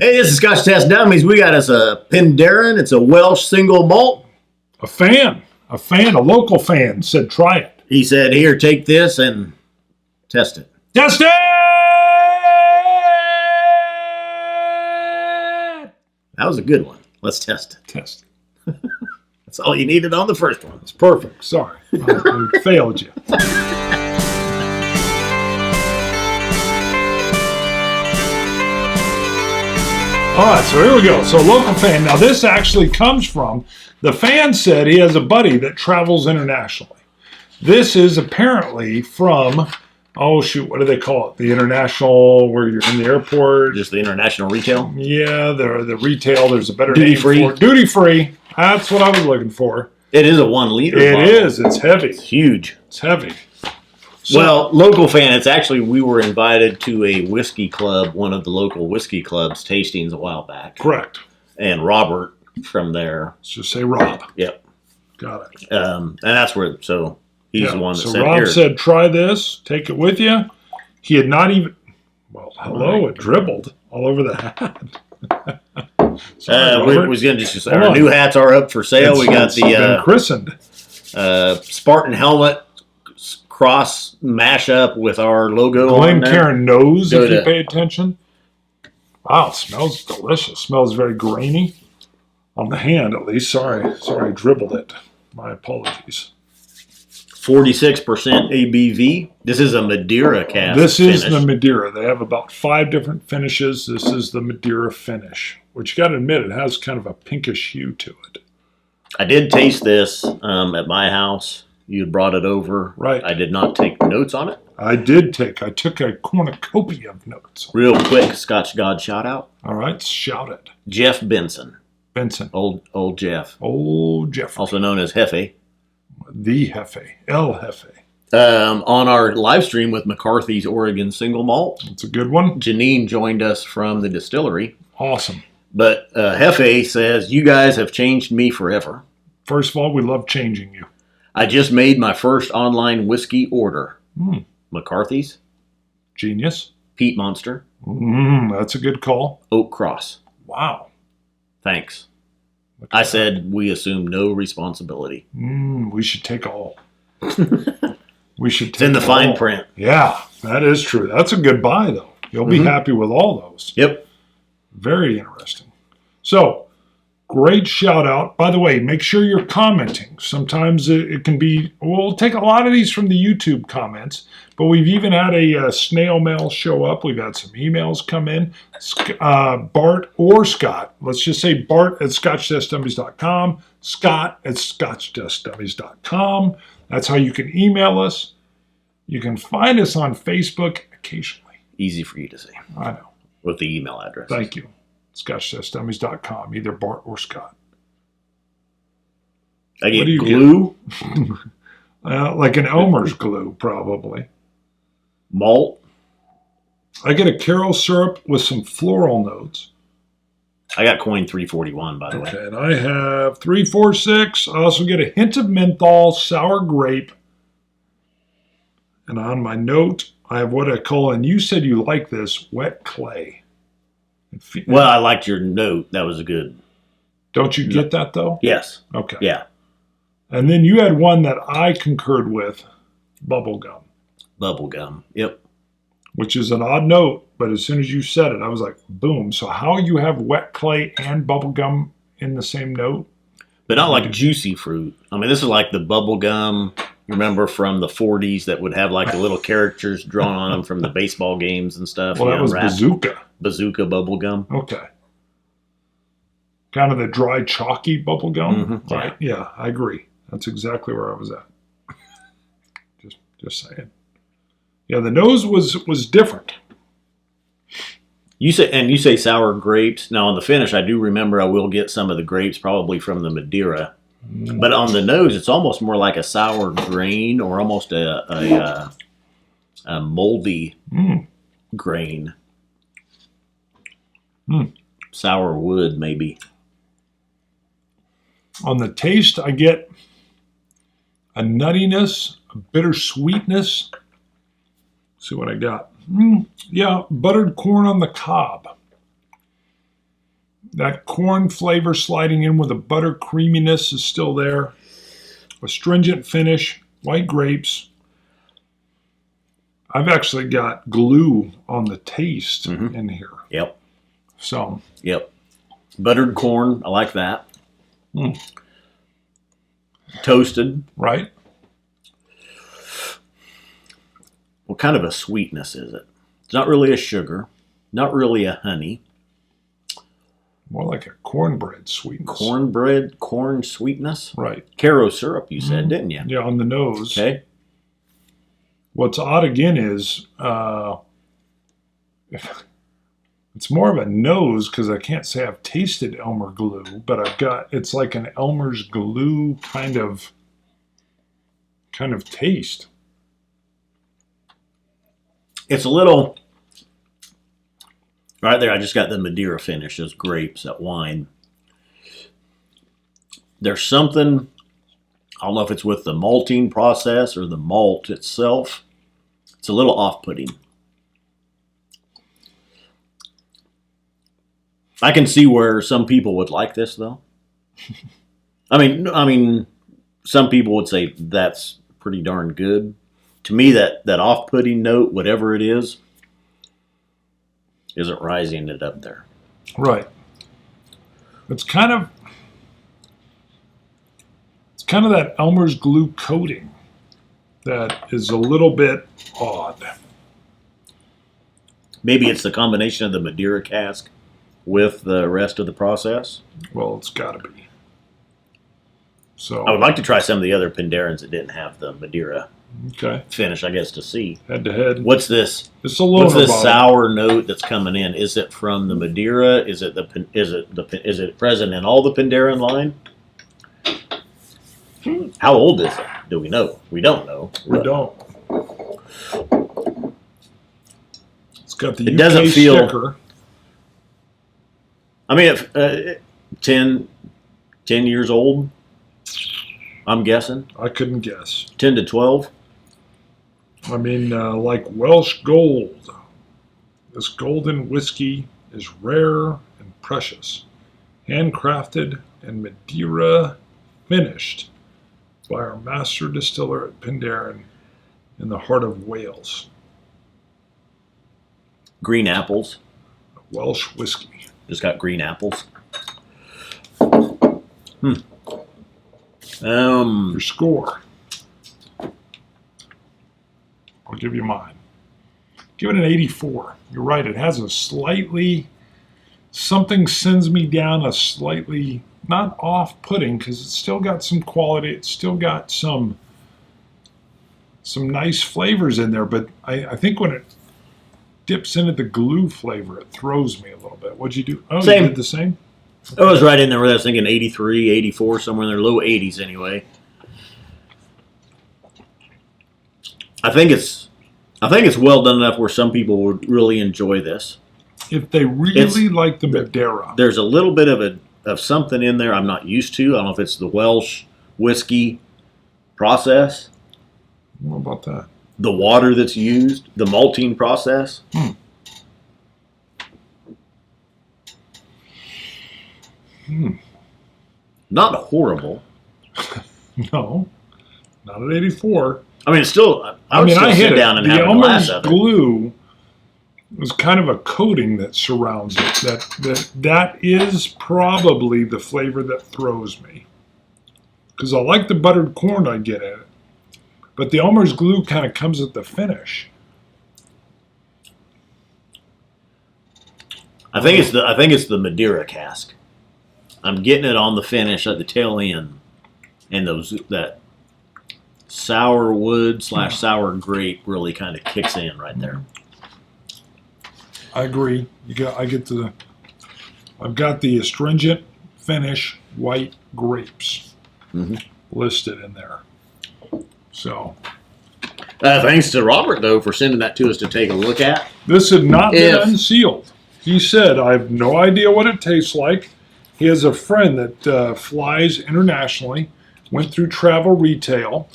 Hey, this is Scotch Test Dummies. We got us a Penderyn. It's a Welsh single malt. A local fan said try it. He said, here, take this and test it. Test it! That was a good one. Let's test it. Test it. That's all you needed on the first one. It's perfect. Sorry. I failed you. All right, so here we go. So local fan. Now this actually comes from, the fan said he has a buddy that travels internationally. This is apparently from, oh shoot, what do they call it? The international, where you're in the airport. Just the international retail? Yeah, the retail. There's a better Duty name free. for it. Duty free. That's what I was looking for. It is a 1 liter It bottle. is. It's heavy. It's huge. It's heavy. So, well, local fan, it's actually, we were invited to a whiskey club, one of the local whiskey clubs, tastings a while back. Correct. And Robert from there. Let's just say Rob. Yep. Got it. And that's where, so he's the one that so said, Rob here. said, try this, take it with you. He had not even, well, hello, it dribbled all over the hat. We're going to just, our new hats are up for sale. We got been christened. Spartan helmet cross mashup with our logo on there. Glencairn nose, if you pay attention. Wow, it smells delicious. Smells very grainy. On the hand, at least. Sorry, I dribbled it. My apologies. 46% ABV. This is a Madeira cask. This is finish. the Madeira. They have about 5 different finishes. This is the Madeira finish, which you got to admit, it has kind of a pinkish hue to it. I did taste this at my house. You had brought it over. Right. I did not take notes on it. I took a cornucopia of notes. Real quick, Scotch God shout out. All right, shout it. Jeff Benson. Old Jeff. Old Jeff. Also known as Hefe. The Hefe. El Hefe. On our live stream with McCarthy's Oregon Single Malt. It's a good one. Janine joined us from the distillery. Awesome. But Hefe says, you guys have changed me forever. First of all, we love changing you. I just made my first online whiskey order. McCarthy's. Genius. Peat Monster. That's a good call. Oak Cross. Wow. Thanks. I said we assume no responsibility. We should take all. We should take It's in the fine print. Yeah, that is true. That's a good buy, though. You'll be happy with all those. Yep. Very interesting. So, great shout out. By the way, make sure you're commenting. Sometimes it can be, we'll take a lot of these from the YouTube comments, but we've even had a snail mail show up. We've had some emails come in. Bart or Scott. Let's just say Bart at scotchtestdummies.com, Scott at scotchtestdummies.com. That's how you can email us. You can find us on Facebook occasionally. Easy for you to say. I know. With the email address. Thank you. ScotchTestDummies.com, either Bart or Scott. I get glue. Like an Elmer's glue, probably. Malt. I get a Carol syrup with some floral notes. I got coin 341, by the way. Okay, and I have 346. I also get a hint of menthol, sour grape. And on my note, I have what I call, and you said you like this, wet clay. Well, I liked your note. That was a good. Don't you get that, though? Yes. Okay. Yeah. And then you had one that I concurred with, bubblegum. Bubblegum. Yep. Which is an odd note, but as soon as you said it, I was like, boom. So how you have wet clay and bubblegum in the same note? But not like juicy fruit. I mean, this is like the bubblegum, you remember from the 40s that would have like the little characters drawn on them from the baseball games and stuff. Well, that was Bazooka. Bazooka bubblegum. Okay. Kind of the dry, chalky bubblegum. Right? Yeah, I agree. That's exactly where I was at. Just saying. Yeah, the nose was different. You say sour grapes. Now on the finish, I do remember I will get some of the grapes, probably from the Madeira. But on the nose, it's almost more like a sour grain or almost a moldy grain. Sour wood, maybe. On the taste, I get a nuttiness, a bitter sweetness. See what I got. Yeah, buttered corn on the cob. That corn flavor sliding in with a butter creaminess is still there. Astringent finish, white grapes. I've actually got glue on the taste in here. Yep. So. Yep. Buttered corn. I like that. Toasted. Right. What kind of a sweetness is it? It's not really a sugar. Not really a honey. More like a cornbread sweetness. Cornbread, corn sweetness? Right. Caro syrup, you said, didn't you? Yeah, on the nose. Okay. What's odd again is it's more of a nose because I can't say I've tasted Elmer glue, but it's like an Elmer's glue kind of taste. It's a little, right there, I just got the Madeira finish, those grapes, that wine. There's something, I don't know if it's with the malting process or the malt itself. It's a little off-putting. I can see where some people would like this, though. I mean, some people would say that's pretty darn good. To me, that off-putting note, whatever it is, isn't rising it up there. Right. It's kind of that Elmer's glue coating that is a little bit odd. Maybe it's the combination of the Madeira cask with the rest of the process. Well, it's got to be. So I would like to try some of the other Penderyns that didn't have the Madeira okay. finish, I guess, to see. Head to head. What's this? It's a loner What's this bottle. sour note that's coming in? Is it from the Madeira? Is it present in all the Penderyn line? How old is it? Do we know? We don't know. We don't. It's got the It UK doesn't feel- sticker. I mean, 10 years old, I'm guessing. I couldn't guess. 10 to 12. I mean, like Welsh gold. This golden whiskey is rare and precious, handcrafted and Madeira finished by our master distiller at Penderyn in the heart of Wales. Green apples. Welsh whiskey. Just got green apples. Your score. I'll give you mine. Give it an 84. You're right. It has a slightly, something sends me down a slightly, not off-putting, because it's still got some quality. It's still got some nice flavors in there. But I think when it dips into the glue flavor, it throws me a little bit. What'd you do? Oh, Same. You did the same? I was right in there where I was thinking 83, 84, somewhere in their low 80s anyway. I think it's well done enough where some people would really enjoy this. If they really like the Madeira. There's a little bit of something in there I'm not used to. I don't know if it's the Welsh whiskey process, What about that? the water that's used, the malting process. Not horrible. No, not at 84. I mean, it's still. I would still I sit hit down it. and The have a glass Elmer's of it. glue was kind of a coating that surrounds it. That is probably the flavor that throws me. Because I like the buttered corn I get in it, but the Elmer's glue kind of comes at the finish. I think it's the Madeira cask. I'm getting it on the finish at the tail end, and that sour wood / sour grape really kind of kicks in right there. I agree. I've got the astringent finish white grapes listed in there. So Thanks to Robert though for sending that to us to take a look at. this had not been unsealed. He said, I have no idea what it tastes like. He has a friend that flies internationally, went through travel retail,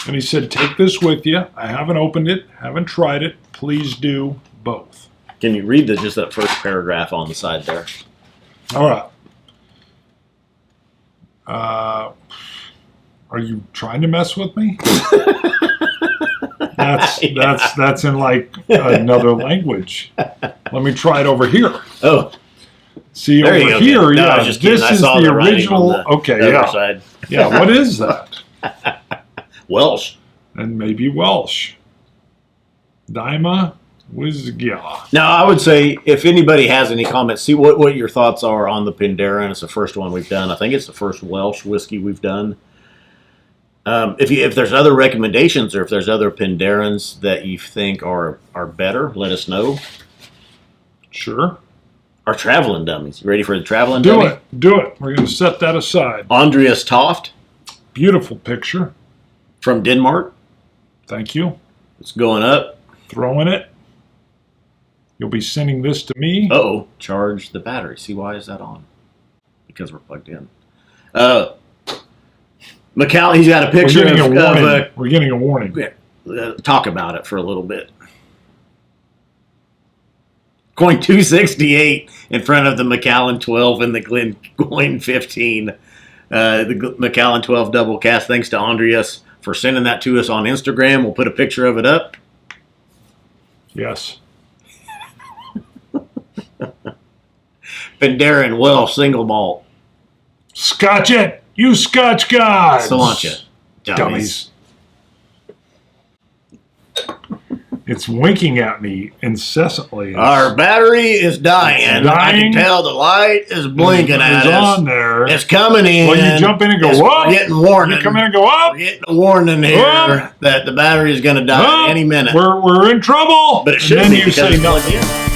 and he said, take this with you. I haven't opened it, haven't tried it. Please do both. Can you read just that first paragraph on the side there? All right. Are you trying to mess with me? That's in like another language. Let me try it over here. Oh, see there over you go. here. No, I Yeah, was just kidding. this I is saw the writing original. on the Okay, other yeah, side. yeah. What is that? Welsh. And maybe Welsh. Daima Whisky. Now, I would say if anybody has any comments, see what your thoughts are on the Penderyn. It's the first one we've done. I think it's the first Welsh whiskey we've done. If there's other recommendations or if there's other Penderyns that you think are better, let us know. Sure. Our traveling dummies. You ready for the traveling Do dummy? it. We're going to set that aside. Andreas Toft Beautiful picture. from Denmark. Thank you. It's going up. Throwing it. You'll be sending this to me. Uh-oh. Charge the battery. See, why is that on? Because we're plugged in. Macau, he's got a picture We're getting a warning. of We're getting a warning. talk about it for a little bit. Going 268 in front of the Macallan 12 and the Glengoyne 15. The Macallan 12 double cast. Thanks to Andreas for sending that to us on Instagram. We'll put a picture of it up. Yes. Penderyn Welsh single malt. Scotch It. You Scotch gods. Cilantro. Dummies. It's winking at me incessantly. Our battery is dying. It's dying. I can tell the light is blinking at It's us. on there. It's coming in. Well, you jump in and go, We're what? getting warning. You come in and go up. We're getting a warning here Up. that the battery is going to die Up. any minute. We're in trouble. But it should and then be you because say it's no. plugged in.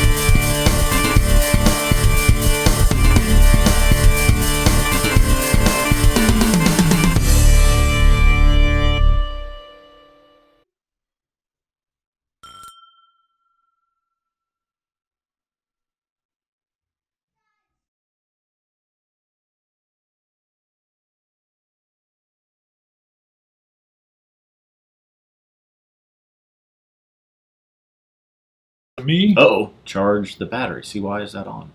Me. Uh-oh. Charge the battery. See, why is that on?